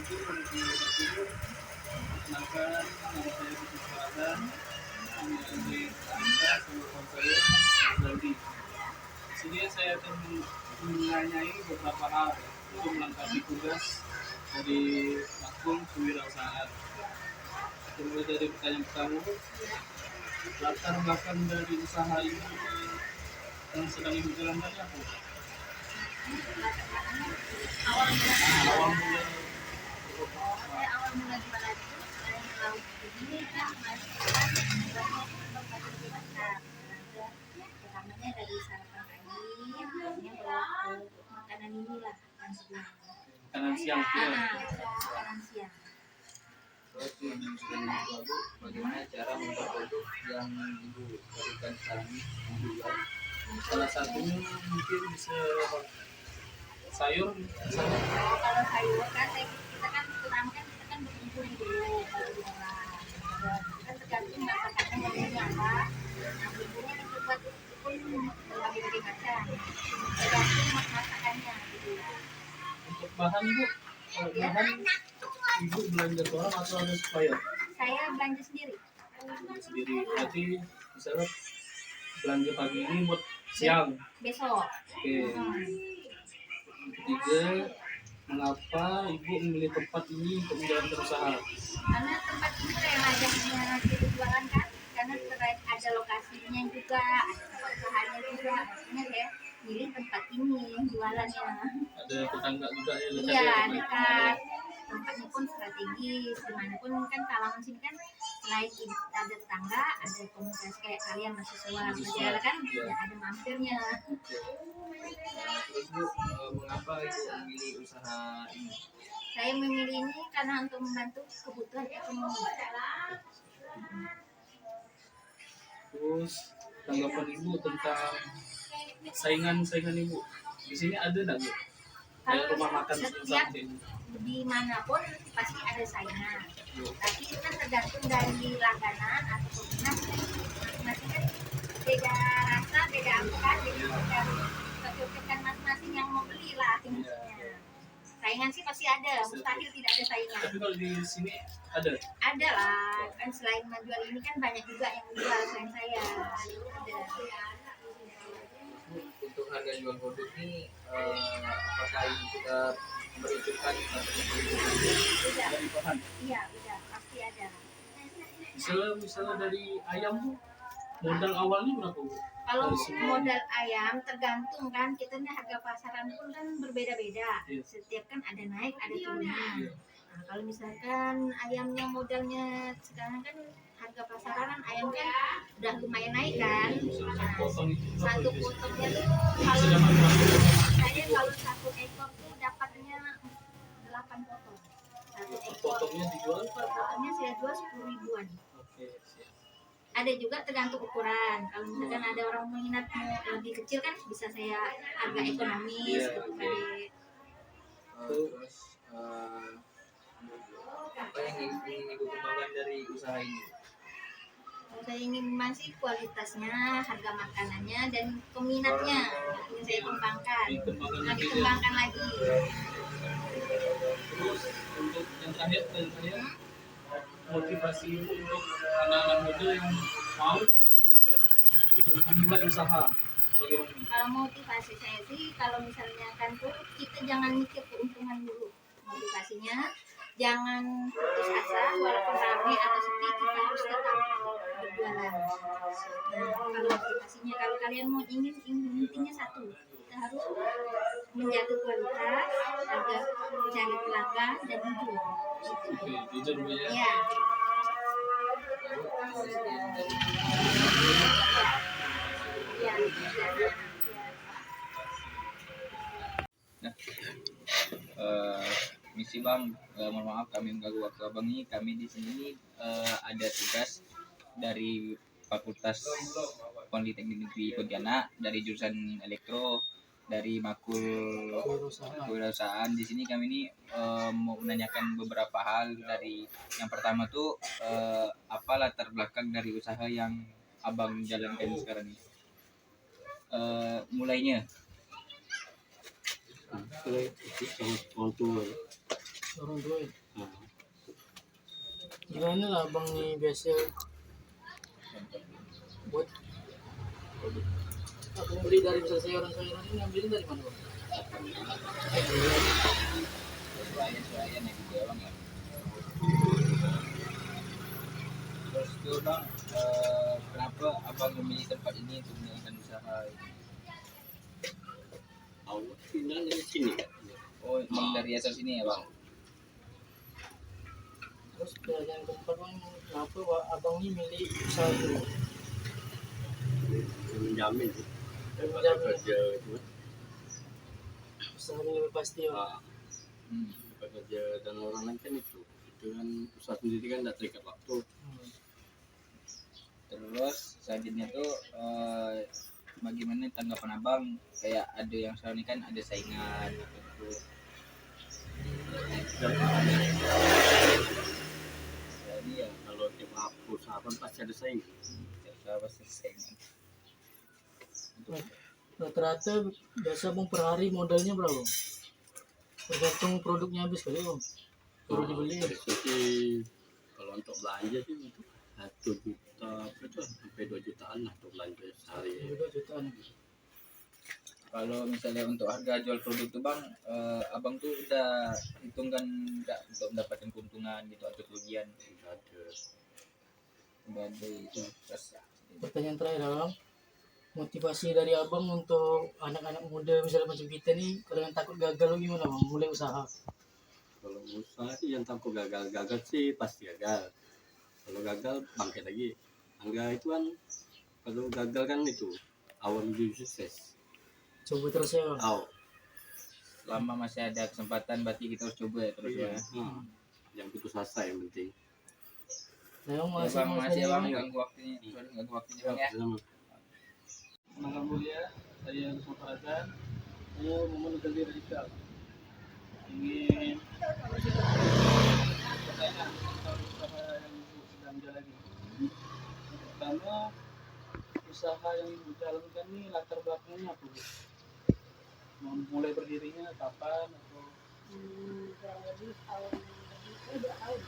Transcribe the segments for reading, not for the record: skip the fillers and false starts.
Perkenalkan, nama saya Budi Suradan. Ini Anda telepon saya Daudi. Di sini saya akan menanyai beberapa hal untuk melengkapi tugas dari akun kewirausahaan. Mulai dari pertanyaan pertama, latar belakang dari usaha ini yang sedang ibu jalankan apa? Awal mula Awal mula saya awal mula jualan itu saya tahu begini kan pertamanya dari sarapan pagi, akhirnya bawa ke makanan inilah yang sebelah makanan siang ya. makanan siang. Terus yang lalu bagaimana cara membuat produk yang ibu berikan sekarang ini menjual? Salah satunya mungkin bisa sayur. Kalau sayur kan kita kan pertama kan kita kan berkumpul dulu baru jualan. Kan tergantung masakannya modelnya apa. Nah bumbunya kita buat pun berbagai macam. Tergantung masakannya gitu. Untuk bahan bu, kalau bahan ibu belanja seorang atau ada supplier Saya belanja sendiri. sendiri. Berarti misalnya belanja pagi ini buat siang. Besok. Oke. Ketiga, mengapa ibu memilih tempat ini untuk menjalankan usaha? Karena tempat ini kayak wajahnya kita jualan kan, karena terkait ada lokasinya juga, ada usahanya juga, artinya saya milih tempat ini jualannya. Ada tetangga juga ya dekat Iya ya? dekat, tempatnya pun strategis, dimanapun kan Kalangan sini kan selain ada tetangga, ada komunitas kayak kalian mahasiswa belajar kan, ya ada mampirnya. Terus bu, mengapa ibu memilih usaha ini? Saya memilih ini karena untuk membantu kebutuhan ekonomi. Terus tanggapan ibu tentang saingan ibu di sini ada nggak bu? Kayak rumah makan Setiap sini. dimanapun pasti ada saingan, tapi itu kan tergantung dari langganan atau peminat masing-masing kan beda rasa, beda apa kan, jadi kecocokan masing-masing yang mau beli lah intinya. Saingan sih pasti ada, mustahil tidak ada saingan. Tapi kalau di sini ada. Ada lah, kan selain menjual ini kan banyak juga yang menjual selain saya. Ada. Untuk harga jual produk ini apakah ibu sudah memperhitungkan atau Udah, Dari bahan. iya udah pasti ada. Misalnya dari ayam bu, modal awalnya berapa bu? Kalau Dari semua. modal ayam tergantung kan, kita nih harga pasaran pun kan berbeda-beda. Iya. Setiap kan ada naik, ada turunnya. Iya. Nah, kalau misalkan ayamnya modalnya sekarang kan harga pasaran ayam kan udah lumayan naik kan. Nah, Potong itu berapa satu biasanya? potongnya tuh kalau Sedangkan berapa? saya kalau satu ekor tuh dapatnya 8 potong. Satu ekor. Potongnya dijual? Potongnya saya jual 10 ribuan. Oke, siap. Ada juga tergantung ukuran. Kalau misalkan ada orang minat mau lebih kecil kan bisa saya harga ekonomis Iya, gitu oke. kan. terus apa yang ingin ibu kembangkan dari usaha ini? Saya ingin masih kualitasnya, harga makanannya dan peminatnya ingin saya kembangkan. Dikembangkan Nah, lagi ya. dikembangkan lagi. Terus untuk yang terakhir dari saya, motivasi ibu untuk anak-anak muda yang mau memulai usaha bagaimana? Kalau motivasi saya sih, kalau misalnya kan tuh kita jangan mikir keuntungan dulu. Motivasinya jangan putus asa, walaupun ramai atau sepi kita harus tetap berjualan. Nah, kalau motivasinya kalau kalian mau intinya satu, kita harus menjaga kualitas, harga cari pelanggan dan jujur. Itu. Oke, jujur bu ya. Ya. Ya. Misi bang, mohon maaf kami mengganggu waktu abang ini. Kami di sini ada tugas dari Fakultas Politeknik Negeri Pontianak dari jurusan elektro dari makul kewirausahaan. Di sini kami ini mau menanyakan beberapa hal. Dari yang pertama tuh apa latar belakang dari usaha yang abang jalankan sekarang ini? Mulainya Kalau itu orang tua orang tua ya. Nah, Gimana lah abang nih biasa buat abang beli dari misal sayuran-sayuran ini ngambilin dari mana bang? Suayan ya gitu ya bang ya. Terus itu bang, kenapa abang memilih tempat ini untuk menjalankan usaha? awal tinggal dari sini kan. Oh, emang dari asal sini ya bang? Terus yang keempat bang, kenapa abang nih milih usaha itu? Menjamin Menjamin kerja itu. usaha ini lebih pasti ya. Bang? Hmm. Kerja dan orang lain kan itu kan usaha sendiri kan tidak terikat waktu. Terus selanjutnya tuh bagaimana tanggapan abang, kayak ada yang sekarang ini kan ada saingan gitu. Jadi ya kalau tiap perusahaan pasti ada saing. Siapa pasti saingan. Rata-rata biasa bang per hari modalnya berapa bang? Tergantung produknya habis kali bang. Baru dibeli. Sih kalau untuk belanja sih itu 1 juta apa itu sampai 2 jutaan lah untuk belanja sehari. 2 jutaan. Kalau misalnya untuk harga jual produk tuh bang, abang tuh udah hitungkan nggak untuk mendapatkan keuntungan gitu atau kerugian? Udah ada itu. Terus Pertanyaan terakhir bang, motivasi dari abang untuk anak-anak muda misalnya macam kita nih, kalau yang takut gagal gimana bang? Mulai usaha. Kalau usaha sih yang takut gagal sih pasti gagal. Kalau gagal bangkit lagi. Enggak itu kan kalau gagal kan itu awal menuju sukses. Coba terus ya bang. selama masih ada kesempatan berarti kita harus coba ya terus ya. Yang putus asa yang penting. Nah, bang, Ya bang, masih ya bang, ini. ganggu waktunya, sorry ganggu waktunya bang ya. Sama. Tenaga mulia, saya Gus Farazan. Saya Muhammad Ghazali Radikal. Ingin bertanya tentang usaha yang Ibu sedang jalani. Pertama, usaha yang Ibu jalankan ini latar belakangnya apa, Bu? Mulai berdirinya kapan atau kurang lebih tahun lebih 2 tahun.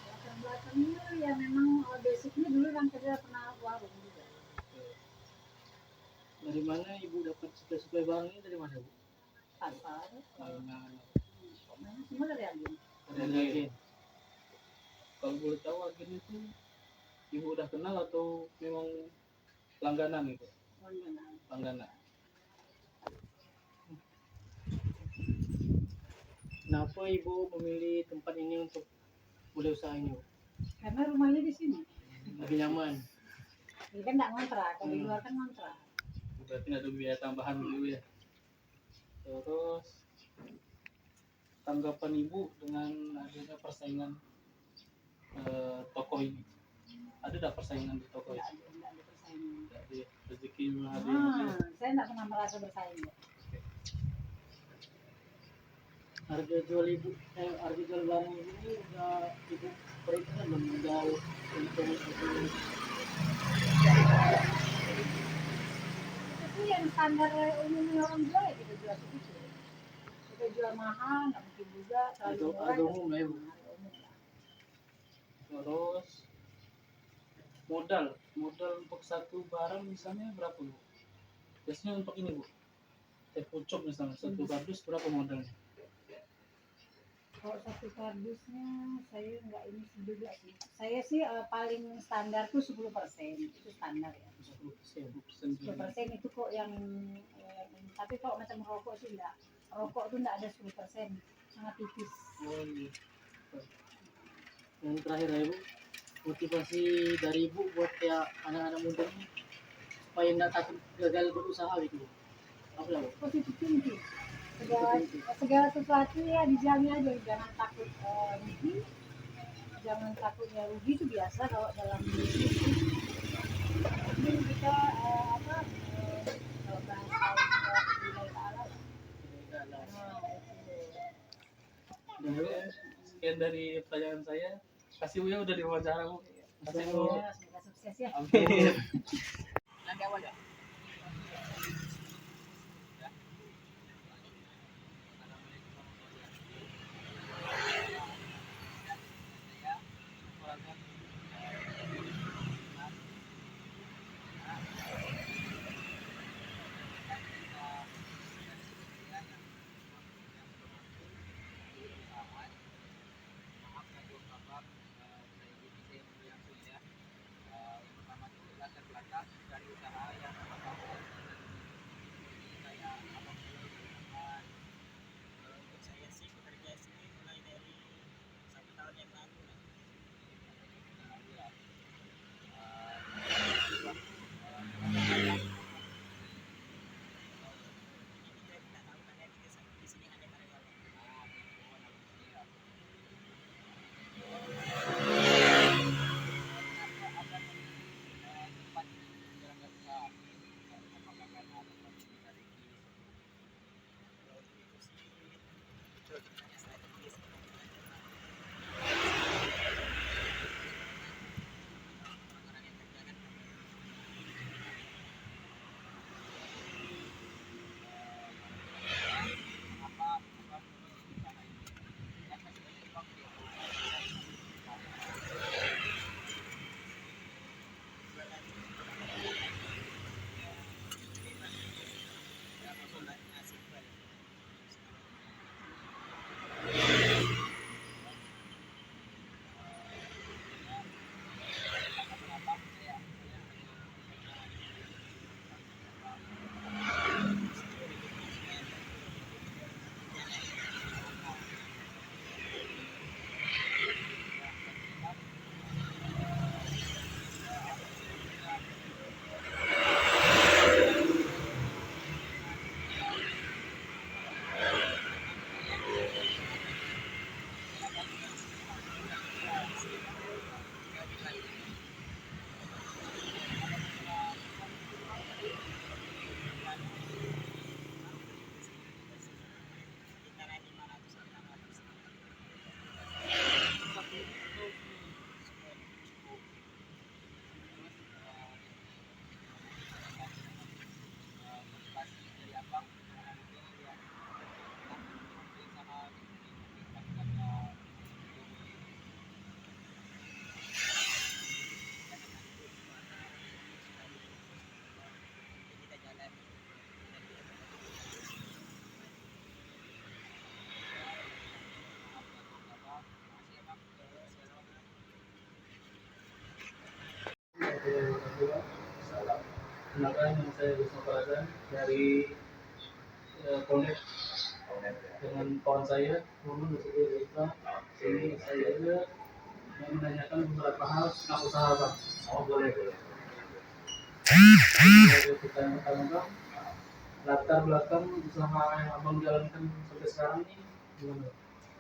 Latar belakangnya ya memang basicnya dulu kan kerja pernah warung juga. Dari mana ibu dapat suplai barang ini dari mana bu? Pasar, Nah, semua dari agen. dari agen. Kalau boleh tahu agen itu Ibu udah kenal atau memang langganan itu? Langganan. Kenapa ibu memilih tempat ini untuk mulai usaha ini bu? Karena rumahnya di sini. Lebih nyaman. Ini kan nggak ngontrak, kalau di luar kan ngontrak. Berarti ada biaya tambahan dulu ya. Terus tanggapan Ibu dengan adanya persaingan toko ini? Ada tidak persaingan di toko ini? Nggak ada persaingan. Jadi rezeki mengalir. Saya nggak pernah merasa bersaing. Ya. Harga jual harga jual barang ibu ini udah ibu perhitungan belum? Udah untung itu. Itu yang standar umumnya orang jual ya kita jual segitu. Kita jual mahal, nggak mungkin juga. Terlalu murah. Harga umum lah ibu. Harga umum lah. Terus modal untuk satu barang misalnya berapa Bu? Biasanya untuk ini Bu, teh pucuk misalnya satu kardus berapa modalnya? Kalau satu kardusnya saya nggak ini juga sih. Saya sih paling standar tuh 10%. Itu standar ya. 10% itu kok yang tapi kalau macam rokok sih enggak. Rokok tuh enggak ada 10%. Sangat tipis. Oh iya. Yang terakhir ya ibu, motivasi dari ibu buat ya anak-anak muda ini supaya nggak takut gagal berusaha gitu. Apa lah bu? Positif thinking. Segala sesuatu ya dijalani aja, jangan takut rugi, jangan takutnya rugi itu biasa kalau dalam bisnis. Mungkin kita kalau bahasa nilai ta'ala lah. Sekian dari pertanyaan saya. Kasih Bu ya udah diwawancara Bu. Kasih Bu. Semoga sukses ya. Amin. Nanti awal ya. Salam. Kenalkan, nama saya Wisnu Farazan dari Connect dengan kawan saya, Muhammad Nasuhi Reza. Sini saya mau menanyakan beberapa hal tentang usaha bang. Oh boleh. Pertanyaan pertama bang, latar belakang usaha yang abang jalankan sampai sekarang ini gimana?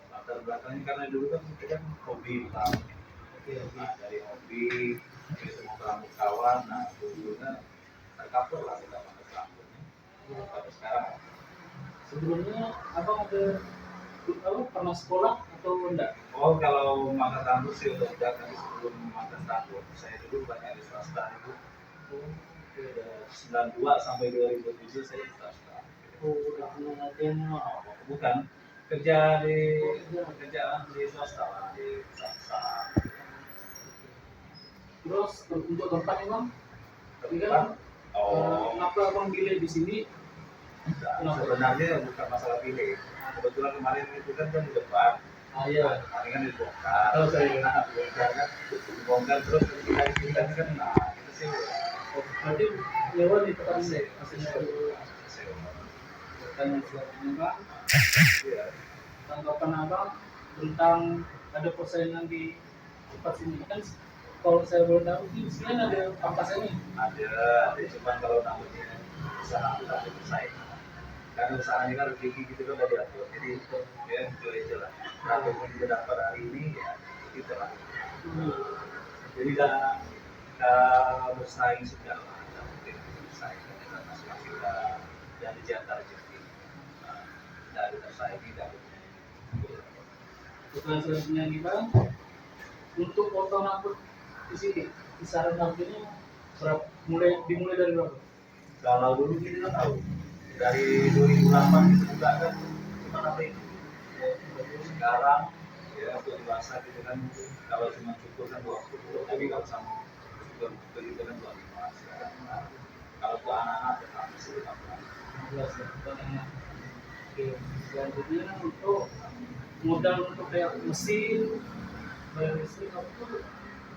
Latar belakangnya karena dulu kan kita kan hobi pertama. Oke, Nah, dari hobi kita mau rambut kawan, nah dulunya tercover lah kita pakai rambutnya. Sampai sekarang sebelumnya abang ada pernah sekolah atau enggak? oh kalau makan rambut sih udah dari sebelum makan rambut. Saya dulu banyak di swasta itu. Dari 92 sampai 2007 saya di swasta. Oh, udah pernah latihan. Bukan kerja di swasta lah, di swasta. Terus untuk tempatnya bang, Tapi kan kan kenapa abang pilih di sini? sebenarnya bukan masalah pilih. Kebetulan kemarin itu kan di depan. Iya. Kemarin kan dibongkar. Kalau saya Dibongkar kan, dibongkar terus kita kan, nah itu sih. berarti lewat di tempat Masih masih pertanyaan selanjutnya bang, Iya. tanggapan abang tentang ada persaingan di tempat sini kan? Kalau saya boleh tahu, di sini ada kampusnya nih. Ada cuman kalau namanya usaha ada bersaing. Karena usahanya kan rezeki gitu kan udah diatur. Jadi ya itu lah. Berapa pun kita dapat hari ini ya gitu lah. Jadi dah bersaing sudah lah. Tidak mungkin bersaing karena masing-masing udah yang dijantar rezeki. Tidak ada bersaing tidak ada. Pertanyaan selanjutnya nih bang, untuk potong rambut di sini kisaran harganya berapa? Dimulai dari berapa? Kalau dulu kita kan tahu dari 2008 kita juga kan cuma apa itu. Sekarang ya untuk dewasa gitu kan kalau cuma cukur kan 20, tapi kalau sama cukur itu kan 25 sekarang. Nah, kalau untuk anak-anak tetap masih 15. 15 ya pertanyaan. Oke, selanjutnya untuk modal untuk kayak mesin, bayar listrik apa tuh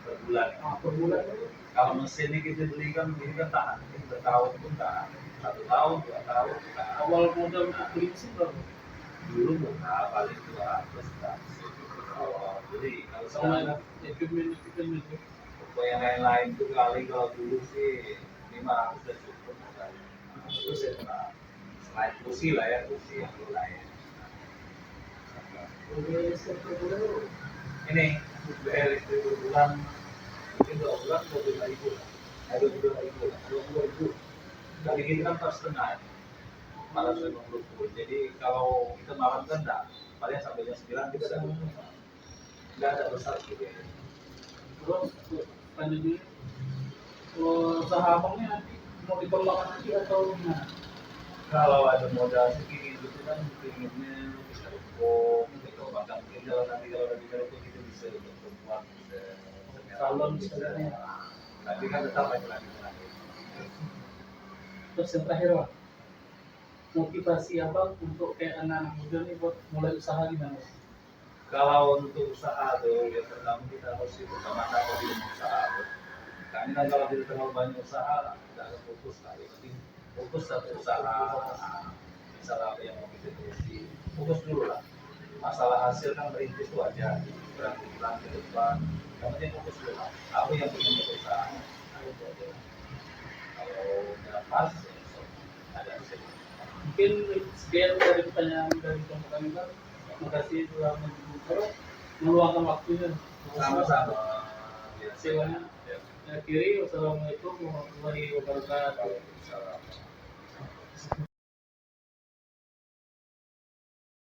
Per bulan. per bulan itu Kalau mesin ini kita beli kan ini kan tahan, ini bertahun pun tahan, 1 tahun, 2 tahun tahan. awal modal untuk beli mesin berapa? Dulu murah paling 200 kalau beli. Kalau sekarang Sama equipment itu. untuk yang lain-lain tuh kali kalau dulu sih 500 udah cukup kali. Terus ya selain kursi lah ya, kursi yang lain. Oke, per bulan itu Ini bayar listrik per bulan mungkin 2 bulan 25.000 lah. 22.000 lah, 22.000. Kali kita kan per setengah. 450. Jadi kalau kita malam kan enggak, paling sampai jam 9 kita udah enggak ada besar gitu ya. terus selanjutnya usaha abangnya nanti mau dikembangkan lagi atau gimana? Kalau ada modal segini gitu kan pinginnya bisa ruko gitu bahkan mungkin kalau nanti kalau ada ruko kita bisa untuk perempuan bisa Salon misalnya. tapi kan tetap lagi. Terus yang terakhir Bang, motivasi abang untuk kayak anak-anak muda nih buat mulai usaha gimana? Kalau untuk usaha tuh yang pertama kita harus pertama-tama di usaha tuh. Karena kan kalau kita terlalu banyak usaha tidak ada fokus kali penting fokus satu usaha misalnya apa yang mau kita terusi fokus dulu lah masalah hasil kan merintis itu aja berarti bulan ke depan yang penting fokus dulu lah apa yang penting untuk usaha itu aja kalau nggak pas ya, ada hasil. Mungkin sekian dari pertanyaan dari teman kami Bang. Terima kasih telah meluangkan waktunya. Sama-sama ya, Silakan. ya. Akhiri, wassalamualaikum warahmatullahi wabarakatuh. Waalaikumsalam.